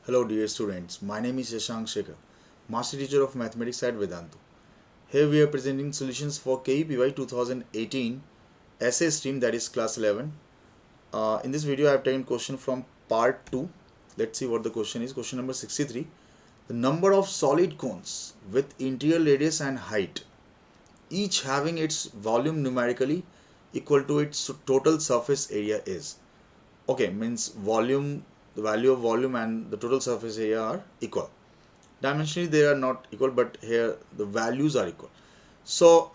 Hello dear students, my name is Shashank, Master Teacher of Mathematics at Vedantu. Here we are presenting solutions for KVPY 2018 essay stream, that is class 11. In this video I have taken question from part 2. Let's see what the question is. Question number 63. The number of solid cones with interior radius and height, each having its volume numerically equal to its total surface area is. Okay, means volume, the value of volume and the total surface area are equal. Dimensionally they are not equal, but here the values are equal. So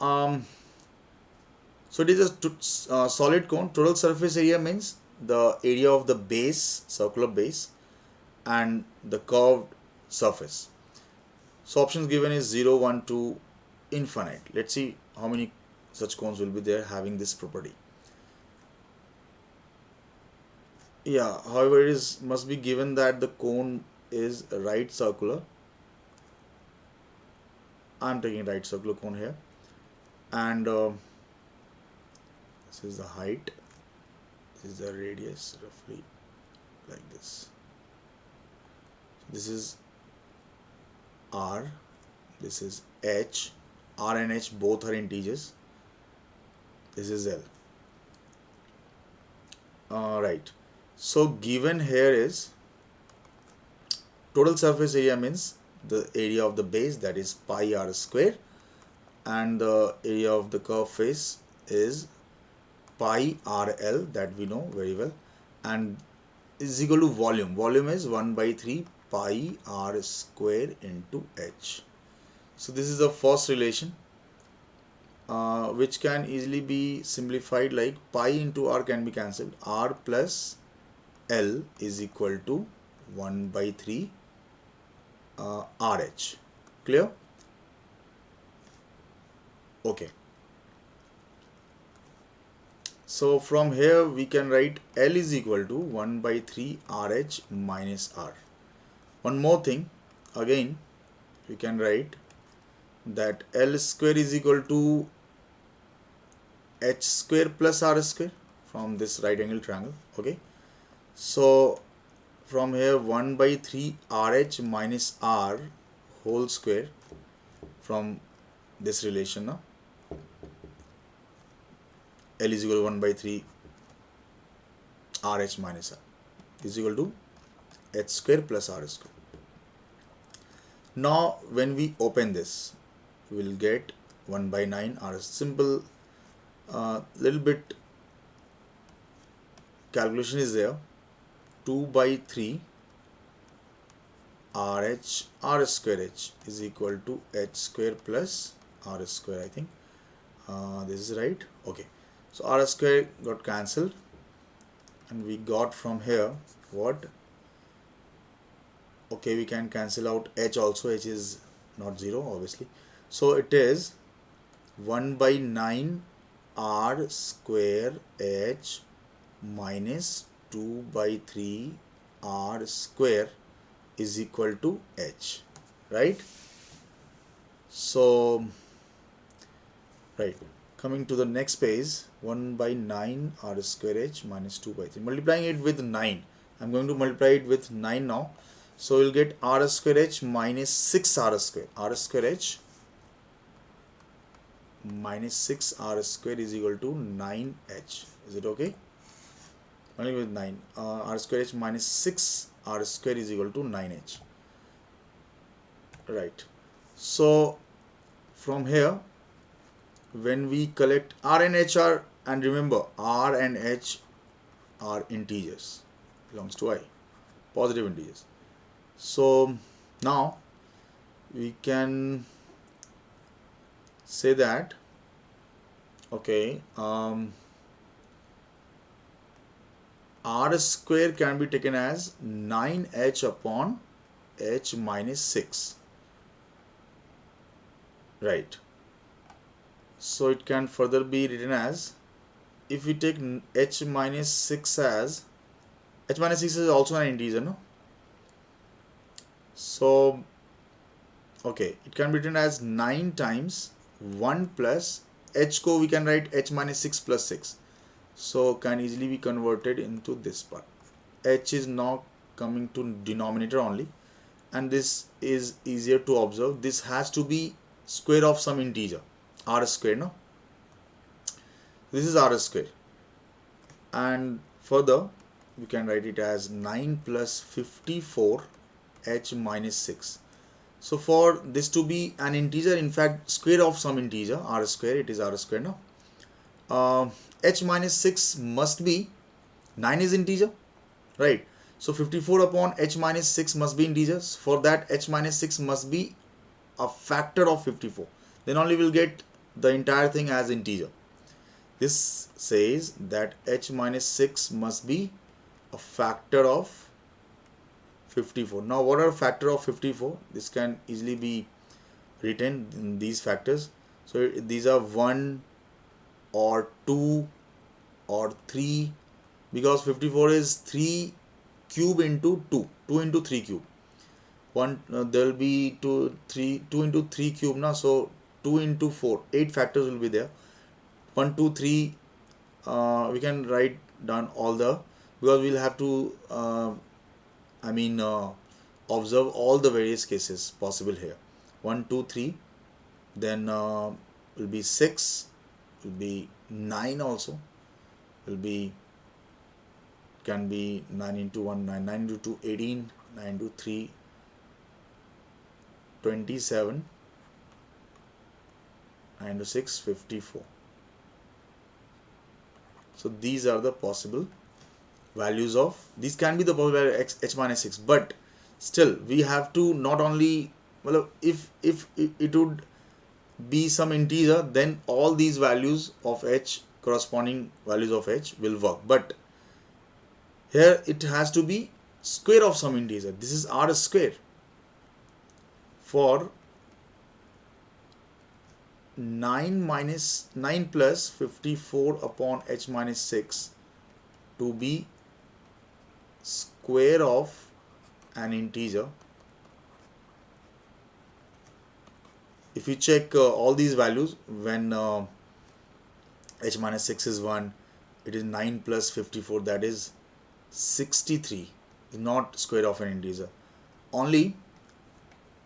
it is a solid cone. Total surface area means the area of the base, circular base, and the curved surface. So options given is 0, 1, 2, infinite. Let's see how many such cones will be there having this property. Yeah, however, it is must be given that the cone is right circular. I'm taking right circular cone here, and this is the height, this is the radius, roughly like this. This is R, this is H. R and H both are integers. This is L. Right. So given here is total surface area means the area of the base, that is pi r square, and the area of the curve face is pi rl, that we know very well, and is equal to volume. Volume is 1 by 3 pi r square into h. So this is the first relation, which can easily be simplified like pi into r can be cancelled. R plus L is equal to 1 by 3 RH. Clear? Okay. So from here we can write L is equal to 1 by 3 RH minus R. One more thing, again we can write that L square is equal to H square plus R square from this right angle triangle. Okay. So from here 1 by 3 RH minus R whole square from this relation now. L is equal to 1 by 3 RH minus R is equal to H square plus R square. Now when we open this, we will get 1 by 9 R. Simple, little bit calculation is there. 2 by 3 RH R square H is equal to H square plus R square, I think. This is right. Okay. So R square got cancelled, and we got from here what? Okay, we can cancel out H also. H is not 0 obviously. So it is 1 by 9 R square H minus 2 by 3 R square is equal to H, right? So right, coming to the next page, 1 by 9 R square H minus 2 by 3, multiplying it with 9. I'm going to multiply it with 9 now. So we'll get R square H minus 6 R square. R square H minus 6 R square is equal to 9H. Is it okay? Only with 9. R square H minus 6 R square is equal to 9H. Right. So from here, when we collect R and H are, and remember R and H are integers, belongs to I, positive integers. So now we can say that, okay, R square can be taken as 9H upon H minus 6, right? So it can further be written as, if we take H minus 6 as, H minus 6 is also an integer, no? So okay, it can be written as 9 times 1 plus H co, we can write H minus 6 plus 6. So can easily be converted into this part. H is now coming to denominator only, and this is easier to observe. This has to be square of some integer, r square, no? This is r square, and further we can write it as 9 plus 54 h minus 6. So for this to be an integer, in fact square of some integer, r square, it is r square, no? H minus 6 must be, 9 is integer, right? So 54 upon h minus 6 must be integers. For that, h minus 6 must be a factor of 54. Then only we'll get the entire thing as integer. This says that h minus 6 must be a factor of 54. Now what are factor of 54? This can easily be written in these factors. So these are 1 or 2 or 3, because 54 is 3 cube into 2, 2 into 3 cube. There will be 2 into 3 cube now, so 2 into 4, 8 factors will be there. 1 2 3, we can write down all the, because we'll have to observe all the various cases possible here. 1 2 3, then will be 6, will be 9 also, will be, can be 9 into 1 9, 9 into 2 18, 9 into 3 27, 9 into 6 54. So these are the possible values of, these can be the possible value h minus 6, but still we have to not only, well, if it would be some integer, then all these values of h, corresponding values of h will work, but here it has to be square of some integer. This is r square. For 9 plus 54 upon h minus 6 to be square of an integer, if you check all these values, when h minus 6 is 1, it is 9 plus 54, that is 63, is not square of an integer. Only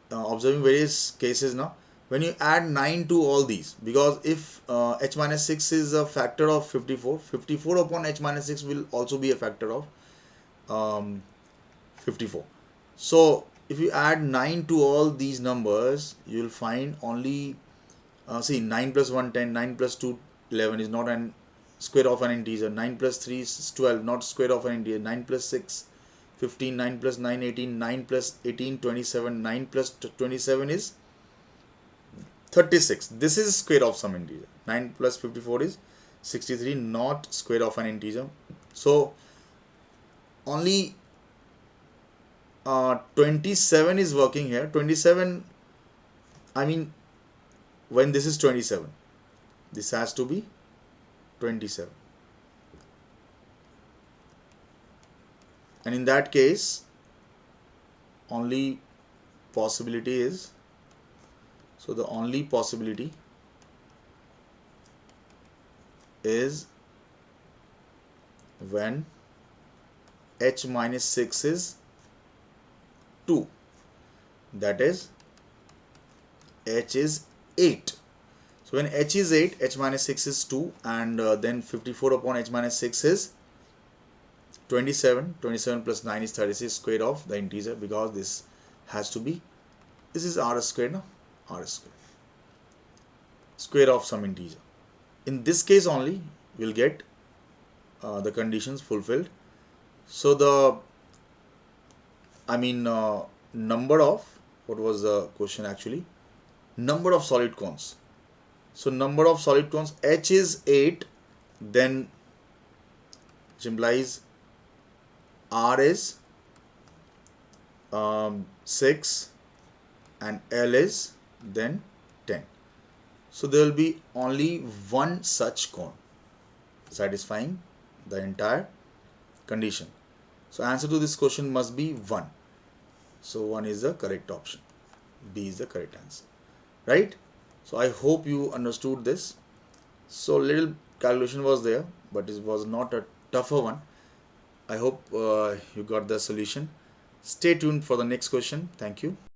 observing various cases now, when you add 9 to all these, because if h minus 6 is a factor of 54, 54 upon h minus 6 will also be a factor of 54. So if you add 9 to all these numbers, you will find only, see, 9 plus 1 10, 9 plus 2 11 is not an square of an integer, 9 plus 3 is 12, not square of an integer, 9 plus 6 15, 9 plus 9 18, 9 plus 18 27, 9 plus 27 is 36. This is square of some integer. 9 plus 54 is 63, not square of an integer. So only 27 is working here. 27, I mean, when this is 27, this has to be 27. And in that case, only possibility is, so the only possibility is when h minus 6 is 2, that is h is 8. So when h is 8, h minus 6 is 2, and then 54 upon h minus 6 is 27. 27 plus 9 is 36, square of the integer, because this has to be, this is r square, no? R square, square of some integer. In this case only we'll get the conditions fulfilled. So the, number of, what was the question actually? Number of solid cones. So number of solid cones, h is 8, then which implies r is 6 and L is then 10. So there will be only one such cone satisfying the entire condition. So answer to this question must be 1. So 1 is the correct option. B is the correct answer. Right? So I hope you understood this. So little calculation was there, but it was not a tougher one. I hope you got the solution. Stay tuned for the next question. Thank you.